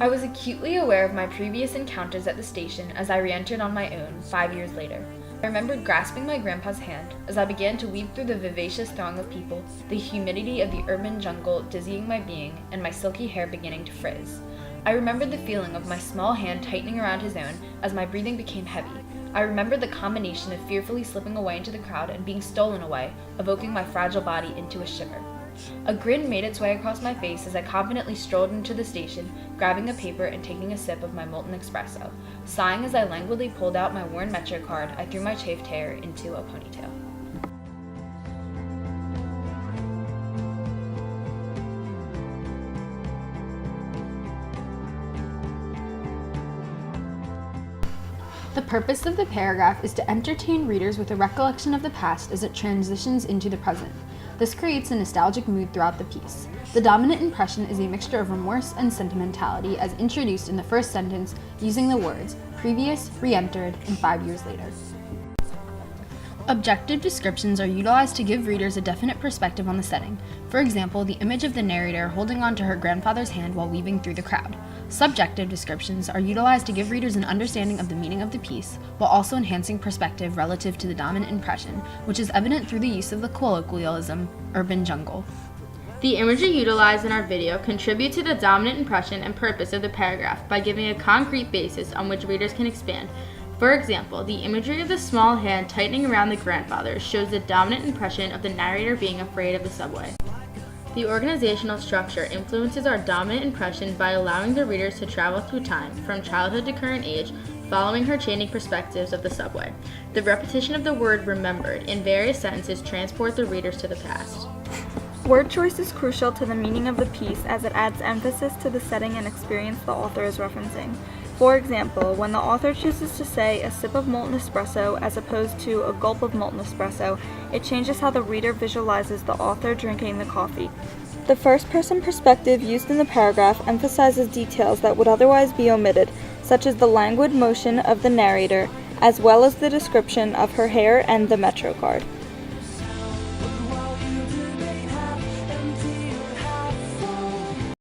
I was acutely aware of my previous encounters at the station as I re-entered on my own 5 years later. I remembered grasping my grandpa's hand as I began to weave through the vivacious throng of people, the humidity of the urban jungle dizzying my being, and my silky hair beginning to frizz. I remembered the feeling of my small hand tightening around his own as my breathing became heavy. I remembered the combination of fearfully slipping away into the crowd and being stolen away, evoking my fragile body into a shiver. A grin made its way across my face as I confidently strolled into the station, grabbing a paper and taking a sip of my molten espresso. Sighing as I languidly pulled out my worn Metro card, I threw my chafed hair into a ponytail. The purpose of the paragraph is to entertain readers with a recollection of the past as it transitions into the present. This creates a nostalgic mood throughout the piece. The dominant impression is a mixture of remorse and sentimentality as introduced in the first sentence using the words previous, re-entered, and 5 years later. Objective descriptions are utilized to give readers a definite perspective on the setting. For example, the image of the narrator holding on to her grandfather's hand while weaving through the crowd. Subjective descriptions are utilized to give readers an understanding of the meaning of the piece, while also enhancing perspective relative to the dominant impression, which is evident through the use of the colloquialism, urban jungle. The imagery utilized in our video contributes to the dominant impression and purpose of the paragraph by giving a concrete basis on which readers can expand. For example, the imagery of the small hand tightening around the grandfather shows the dominant impression of the narrator being afraid of the subway. The organizational structure influences our dominant impression by allowing the readers to travel through time, from childhood to current age, following her changing perspectives of the subway. The repetition of the word remembered in various sentences transport the readers to the past. Word choice is crucial to the meaning of the piece as it adds emphasis to the setting and experience the author is referencing. For example, when the author chooses to say a sip of molten espresso as opposed to a gulp of molten espresso, it changes how the reader visualizes the author drinking the coffee. The first-person perspective used in the paragraph emphasizes details that would otherwise be omitted, such as the languid motion of the narrator, as well as the description of her hair and the Metro card.